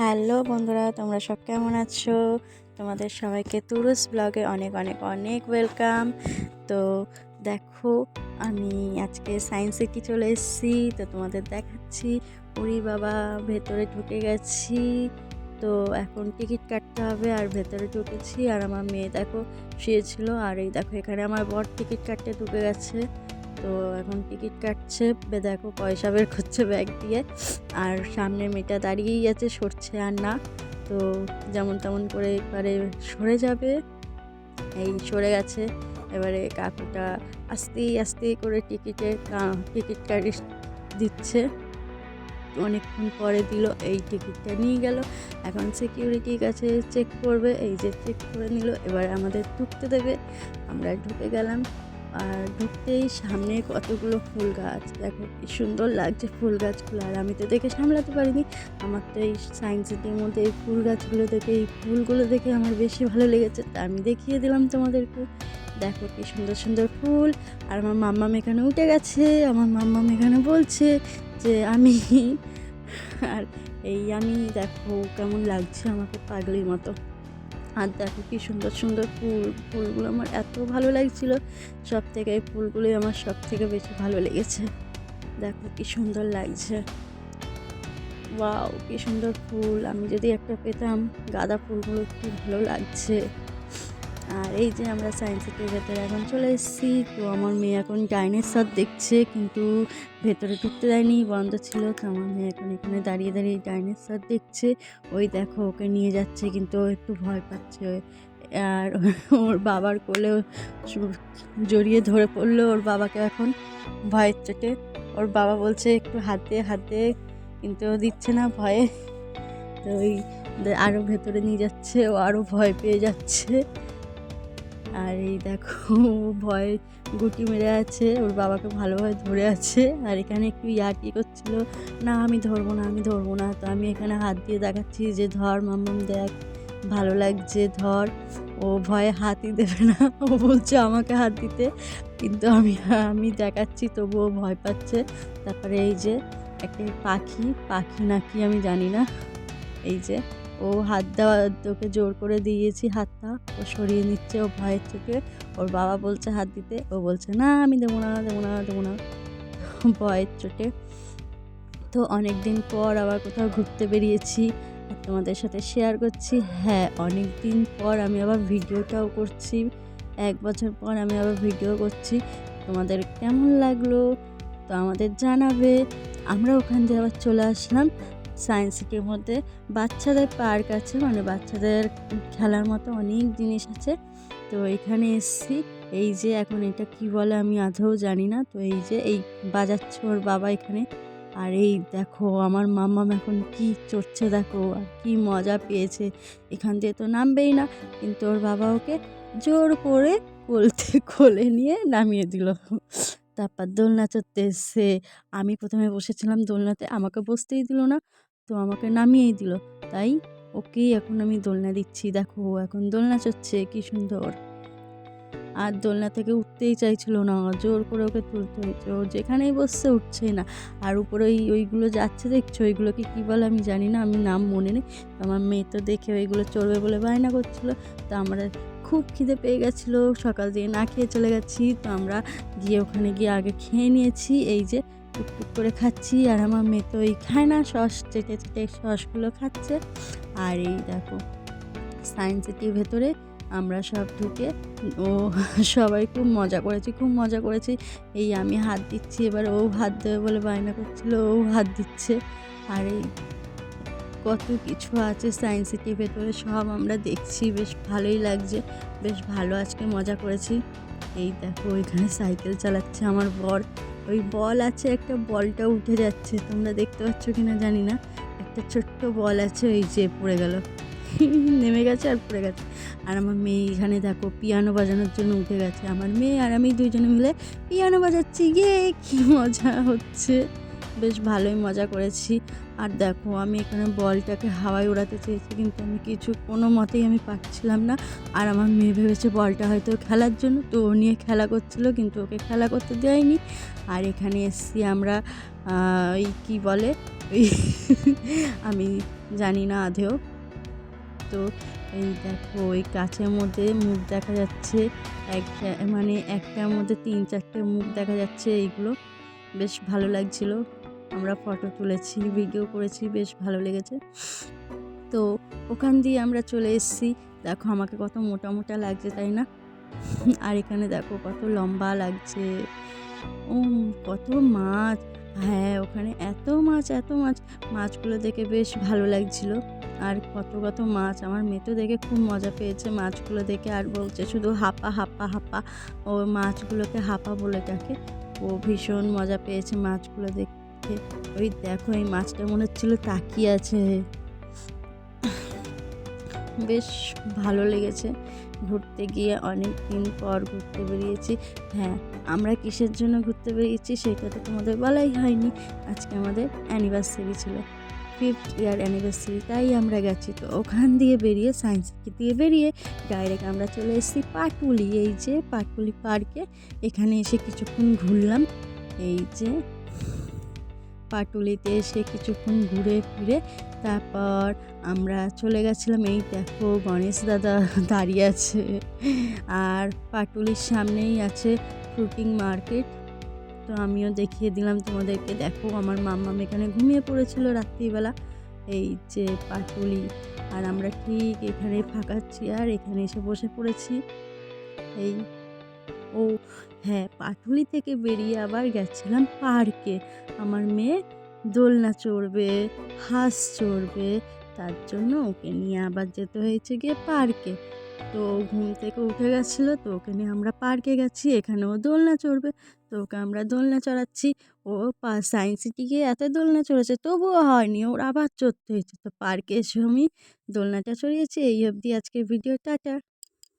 Hello বন্ধুরা, তোমরা সব কেমন আছো? তোমাদের সবাইকে তুরুস ব্লগে অনেক অনেক অনেক ওয়েলকাম। তো দেখো, আমি আজকে সায়েন্স সিটি চলে এসেছি, তো তোমাদের দেখাচ্ছি। উড়ি বাবা, ভেতরে ঢুকে গেছি। তো এখন টিকিট কাটতে হবে, আর ভেতরে ঢুকেছি। আর আমার মেয়ে দেখো শুয়েছিল, আর এই দেখো এখানে আমার বর টিকিট কাটতে ঢুকে গেছে। তো এখন টিকিট কাটছে, দেখো পয়সা বের করছে ব্যাগ দিয়ে। আর সামনে মেয়েটা দাঁড়িয়েই আছে, সরছে আর না। তো যেমন তেমন করে এবারে সরে যাবে, এই সরে গেছে। এবারে কাকুটা আস্তে আস্তে করে টিকিট কাটি দিচ্ছে। অনেকক্ষণ পরে দিল, এই টিকিটটা নিয়ে গেল। এখন সিকিউরিটির কাছে চেক করবে, এই যে চেক করে নিল। এবার আমাদের ঢুকতে দেবে, আমরা ঢুকে গেলাম। আর ঢুকতেই সামনে কতগুলো ফুল গাছ, দেখো কি সুন্দর লাগছে ফুল গাছগুলো। আর আমি তো দেখে সামলাতে পারিনি, আমার তো এই সায়েন্স সিটির মধ্যে এই ফুল গাছগুলো দেখে, এই ফুলগুলো দেখে আমার বেশি ভালো লেগেছে, তা আমি দেখিয়ে দিলাম তোমাদেরকে। দেখো কি সুন্দর সুন্দর ফুল। আর আমার মাম্মাম এখানে উঠে গেছে, আমার মাম্মাম এখানে বলছে যে আমি আর আমি দেখো কেমন লাগছে আমাকে পাগলির মতো। আর দেখো কি সুন্দর সুন্দর ফুলগুলো আমার এত ভালো লাগছিল। সব থেকে এই ফুলগুলোই আমার সব থেকে বেশি ভালো লেগেছে। দেখো কি সুন্দর লাগছে, ওয়াও কি সুন্দর ফুল। আমি যদি একটা পেতাম, গাঁদা ফুলগুলো কি ভালো লাগছে। আর এই যে আমরা সায়েন্স সিটির ভেতরে এখন চলে এসেছি। তো আমার মেয়ে এখন ডাইনোসর দেখছে, কিন্তু ভেতরে ঢুকতে দেয়নি, বন্ধ ছিল। তো আমার মেয়ে এখন এখানে দাঁড়িয়ে দাঁড়িয়ে ডাইনোসর দেখছে। ওই দেখো ওকে নিয়ে যাচ্ছে, কিন্তু ও একটু ভয় পাচ্ছে। আর ওর বাবার কোলে জড়িয়ে ধরে পড়লো ওর বাবাকে এখন ভয়ের চোটে। ওর বাবা বলছে একটু হাতে, কিন্তু ও দিচ্ছে না ভয়ে। তো ওই আরও ভেতরে নিয়ে যাচ্ছে, ও আরও ভয় পেয়ে যাচ্ছে। আর এই দেখো ভয় গুটি মেরে আছে, ওর বাবাকে ভালোভাবে ধরে আছে। আর এখানে একটু ইয়ার্কি করছিল, না আমি ধরবো না, আমি ধরবো না। তো আমি এখানে হাত দিয়ে দেখাচ্ছি যে ধর মাম্মাম, দেখ ভালো লাগছে, ধর। ও ভয়ে হাতই দেবে না, ও বলছে আমাকে হাত দিতে, কিন্তু আমি আমি দেখাচ্ছি, তবুও ভয় পাচ্ছে। তারপরে এই যে একটা পাখি নাকি আমি জানি না, এই যে ও হাত দেওয়া, ওকে জোর করে দিয়েছি হাতটা, ও সরিয়ে নিচ্ছে, ও ভয়ের চোখে। ওর বাবা বলছে হাত দিতে, ও বলছে না আমি দেবো না, দেবো না, দেবো না, ভয়ের চোটে। তো অনেক দিন পর আবার কোথাও ঘুরতে বেরিয়েছি, আর তোমাদের সাথে শেয়ার করছি। হ্যাঁ, অনেক দিন পর আমি আবার ভিডিওটাও করছি, 1 বছর পর আমি আবার ভিডিও করছি। তোমাদের কেমন লাগলো তো আমাদের জানাবে। আমরা ওখান দিয়ে আবার চলে আসলাম সায়েন্স সিটির মধ্যে। বাচ্চাদের পার্ক আছে, মানে বাচ্চাদের খেলার মতো অনেক জিনিস আছে। তো এখানে এসছি, এই যে এখন এটা কি বলে আমি আদৌ জানি না। তো এই যে এই বাজাচ্ছে ওর বাবা এখানে। আর এই দেখো আমার মাম্মাম এখন কি চড়ছে, দেখো আর কি মজা পেয়েছে। এখান দিয়ে তো নামবেই না, কিন্তু ওর বাবা ওকে জোর করে কোলে নিয়ে নামিয়ে দিল। তারপর দোলনা চড়তে এসছে। আমি প্রথমে বসেছিলাম দোলনাতে, আমাকে বসতেই দিল না, তো আমাকে নামিয়েই দিল। তাই ওকেই এখন আমি দোলনা দিচ্ছি। দেখো ও এখন দোলনা চড়ছে, কি সুন্দর। আর দোলনা থেকে উঠতেই চাইছিল না, জোর করে ওকে তুলতে হয়েছে, ও যেখানেই বসছে উঠছেই না। আর উপরে ওইগুলো যাচ্ছে দেখছো, ওইগুলোকে কী বলে আমি জানি না, আমি নাম মনে নেই। তো আমার মেয়ে তো দেখে ওইগুলো চড়বে বলে বায়না করছিলো। তো আমরা খুব খিদে পেয়ে গেছিলো, সকাল দিয়ে না খেয়ে চলে গেছি। তো আমরা গিয়ে ওখানে গিয়ে আগে খেয়ে নিয়েছি, এই যে টুকটুক করে খাচ্ছি। আর আমার মেয়ে তো ওই খায় না, সস চেটে চেটে সসগুলো খাচ্ছে। আর এই দেখো সায়েন্স সিটির ভেতরে আমরা সব ঢুকে ও সবাই খুব মজা করেছি। এই আমি হাত দিচ্ছি, এবার ও হাত দেবে বলে বায়না করছিল, ও হাত দিচ্ছে। আর এই কত কিছু আছে সায়েন্স সিটির ভেতরে, সব আমরা দেখছি, বেশ ভালোই লাগছে, বেশ ভালো আজকে মজা করেছি। এই দেখো ওইখানে সাইকেল চালাচ্ছে আমার বর, ওই বল আছে একটা, বলটা উঠে যাচ্ছে, তোমরা দেখতে পাচ্ছ কিনা জানি না। একটা ছোট্ট বল আছে, ওই যে পড়ে গেল, নেমে গেছে আর পড়ে গেছে। আর আমার মেয়ে এখানে দেখো পিয়ানো বাজানোর জন্য উঠে গেছে, আমার মেয়ে আর আমি দুইজনে মিলে পিয়ানো বাজাচ্ছি, গিয়ে কি মজা হচ্ছে। বেশ ভালোই মজা করেছি। আর দেখো আমি এখানে বলটাকে হাওয়ায় ওড়াতে চেয়েছি, কিন্তু আমি কোনো মতেই আমি পারছিলাম না। আর আমার মেয়ে ভেবেছে বলটা হয়তো খেলার জন্য, তো ও নিয়ে খেলা করছিল, কিন্তু ওকে খেলা করতে দেয়নি। আর এখানে এসছি আমরা ওই কী বলে ওই আমি জানি না আদেও। তো এই দেখো ওই কাচের মধ্যে মুখ দেখা যাচ্ছে, মানে একটার মধ্যে 3-4টে মুখ দেখা যাচ্ছে। এইগুলো বেশ ভালো লাগছিল। আমরা ফটো তুলেছি, ভিডিও করেছি, বেশ ভালো লেগেছে। তো ওখান দিয়ে আমরা চলে এসেছি। দেখো আমাকে কত মোটা মোটা লাগছে, তাই না? আর এখানে দেখো কত লম্বা লাগছে। ও কত মাছ! হ্যাঁ, ওখানে এত মাছ, এত মাছ! মাছগুলো দেখে বেশ ভালো লাগছিল। আর কত কত মাছ! আমার মেয়ে তো দেখে খুব মজা পেয়েছে মাছগুলো দেখে, আর বলছে শুধু হাপা হাপা হাপা। ও মাছগুলোকে হাপা বলে ডাকে। ও ভীষণ মজা পেয়েছে মাছগুলো দেখে। ওই দেখো এই মাছটা মনে হচ্ছিল তাকিয়ে আছে। বেশ ভালো লেগেছে ঘুরতে গিয়ে। অনেক দিন পর ঘুরতে বেরিয়েছি। হ্যাঁ, আমরা কিসের জন্য ঘুরতে বেরিয়েছি সেটা তো তোমাদের বলাই হয়নি। আজকে আমাদের অ্যানিভার্সারি ছিল, 5th ইয়ার অ্যানিভার্সারি, তাই আমরা গেছি। তো ওখান দিয়ে বেরিয়ে সায়েন্স সিটি দিয়ে বেরিয়ে ডাইরেক্ট আমরা চলে এসেছি পাটুলি। এই যে পাটুলি পার্কে, এখানে এসে কিছুক্ষণ ঘুরলাম। এই যে পাটুলিতে এসে কিছুক্ষণ ঘুরে ফিরে তারপর আমরা চলে গেছিলাম। এই দেখো গণেশ দাদা দাঁড়িয়ে আছে। আর পাটুলির সামনেই আছে ফ্রুটিং মার্কেট। তো আমিও দেখিয়ে দিলাম তোমাদেরকে। দেখো আমার মাম্মাম এখানে ঘুমিয়ে পড়েছিল রাত্রিবেলা। এই যে পাটুলি, আর আমরা ঠিক এখানে ফাঁকা চেয়ার, এখানে এসে বসে পড়েছি। এই ও হ্যাঁ, পাটুলি থেকে বেরিয়ে আবার গেছিলাম পার্কে। আমার মেয়ে দোলনা চড়বে, হাঁস চড়বে, তার জন্য ওকে নিয়ে আবার যেতে হয়েছে গিয়ে পার্কে। তো ঘুম থেকে উঠে গেছিলো, তো ওকে নিয়ে আমরা পার্কে গেছি। এখানেও দোলনা চড়বে, তো ওকে আমরা দোলনা চড়াচ্ছি। ও সায়েন্স সিটি গিয়ে এত দোলনা চড়েছে, তবুও হয়নি, ওর আবার চড়তে হয়েছে। তো পার্কে এসে আমি দোলনাটা চড়িয়েছি। এই অবধি আজকের ভিডিও, টাটা।